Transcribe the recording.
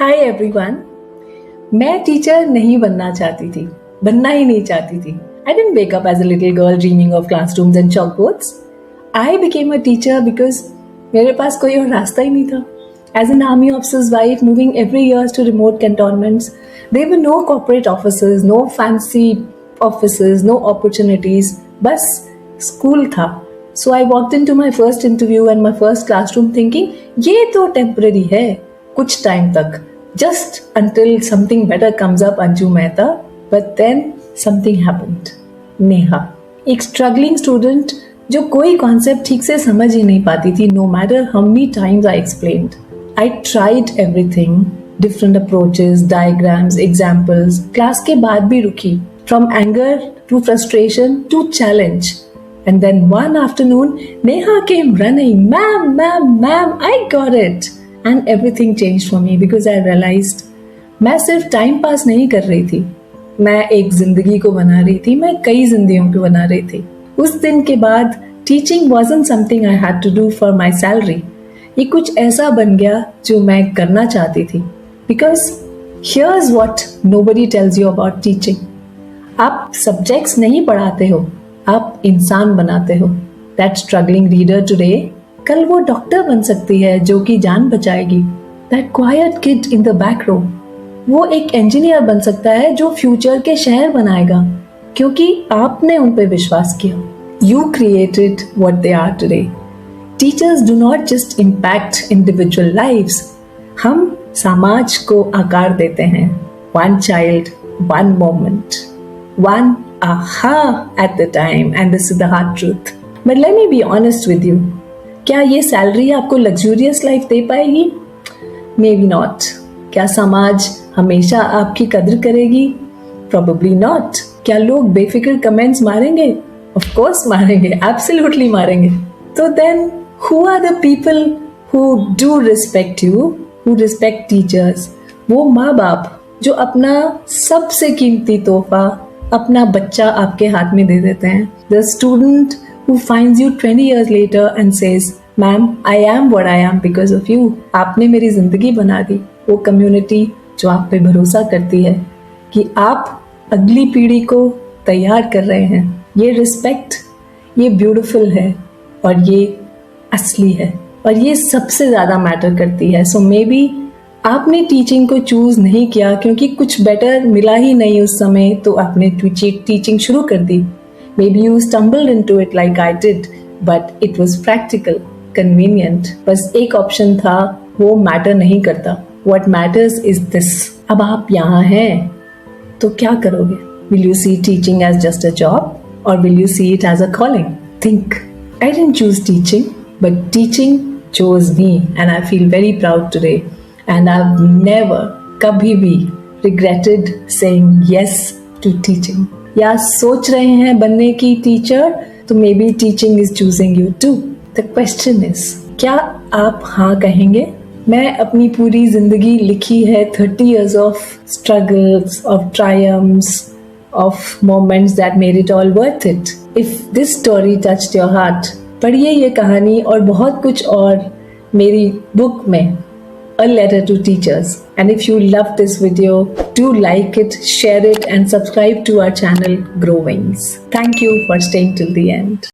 Hi everyone. मैं teacher नहीं बनना चाहती थी, बनना ही नहीं चाहती थी। I didn't wake up as a little girl dreaming of classrooms and chalkboards. I became a teacher because मेरे पास कोई और रास्ता ही नहीं था. As an army officer's wife moving every year to remote cantonments, there were no corporate offices, no fancy offices, no opportunities. बस school था. So I walked into my first interview and my first classroom thinking, ये तो temporary है, कुछ time तक, just until something better comes up, Anju Mehta. But then something happened. Neha, एक struggling student जो कोई concept ठीक से समझ ही नहीं पाती थी, no matter how many times I explained. I tried everything, different approaches, diagrams, examples. Class के बाद भी रुकी, from anger to frustration to challenge. And then one afternoon, Neha came running, ma'am, I got it. And everything changed for me because I realized मैं सिर्फ time pass नहीं कर रही थी, मैं एक जिंदगी को बना रही थी, मैं कई जिंदगियों को बना रही थी. उस दिन के बाद teaching wasn't something I had to do for my salary. ये कुछ ऐसा बन गया जो मैं करना चाहती थी. Because here's what nobody tells you about teaching. आप सब्जेक्ट्स नहीं पढ़ाते हो, आप इंसान बनाते हो. That struggling reader today, कल वो डॉक्टर बन सकती है जो कि जान बचाएगी. That quiet kid in the back row, वो एक इंजीनियर बन सकता है जो फ्यूचर के शहर बनाएगा, क्योंकि आपने उन पे विश्वास किया. You created what they are today. Teachers do not just impact individual lives. हम समाज को आकार देते हैं. One child, one moment, one aha at the time, and this is the hard truth. But let me be honest with you. क्या ये salary आपको luxurious life दे पाएगी? May be not. क्या समाज हमेशा आपकी कदर करेगी? Probably not. क्या लोग बेफिक्र कमेंट्स मारेंगे? ऑफ कोर्स मारेंगे, एब्सोल्युटली मारेंगे. तो then who are the people who do respect you, who respect teachers? वो माँ बाप जो अपना सबसे कीमती तोहफा, अपना बच्चा आपके हाथ में दे देते हैं. The student who finds you 20 years later and says, "Ma'am, I am what I am because of you." आपने मेरी जिंदगी बना दी. वो कम्युनिटी जो आप पे भरोसा करती है कि आप अगली पीढ़ी को तैयार कर रहे हैं. ये रिस्पेक्ट, ये ब्यूटीफुल है और ये असली है और ये सबसे ज्यादा मैटर करती है. सो मे बी आपने टीचिंग को चूज नहीं किया क्योंकि कुछ बेटर मिला ही नहीं उस समय, तो आपने टीचिंग शुरू कर दी. Maybe you stumbled into it like I did, but it was practical, convenient. बस एक ऑप्शन था, वो मैटर नहीं करता. What matters is this. अब आप यहाँ हैं, तो क्या करोगे? Will you see teaching as just a job, or will you see it as a calling? Think. I didn't choose teaching, but teaching chose me, and I feel very proud today. And I've never, कभी भी regretted saying yes to teaching. या सोच रहे हैं बनने की teacher, तो maybe teaching is choosing you too. The question is, क्या आप हाँ कहेंगे? मैं अपनी पूरी जिंदगी लिखी है 30 years of struggles, of triumphs, of moments that made it all worth it. If this story touched your heart, पढ़िए ये कहानी और बहुत कुछ और मेरी बुक में, A Letter to Teachers. And if you love this video, do like it, share it, and subscribe to our channel, Grow Wings. Thank you for staying till the end.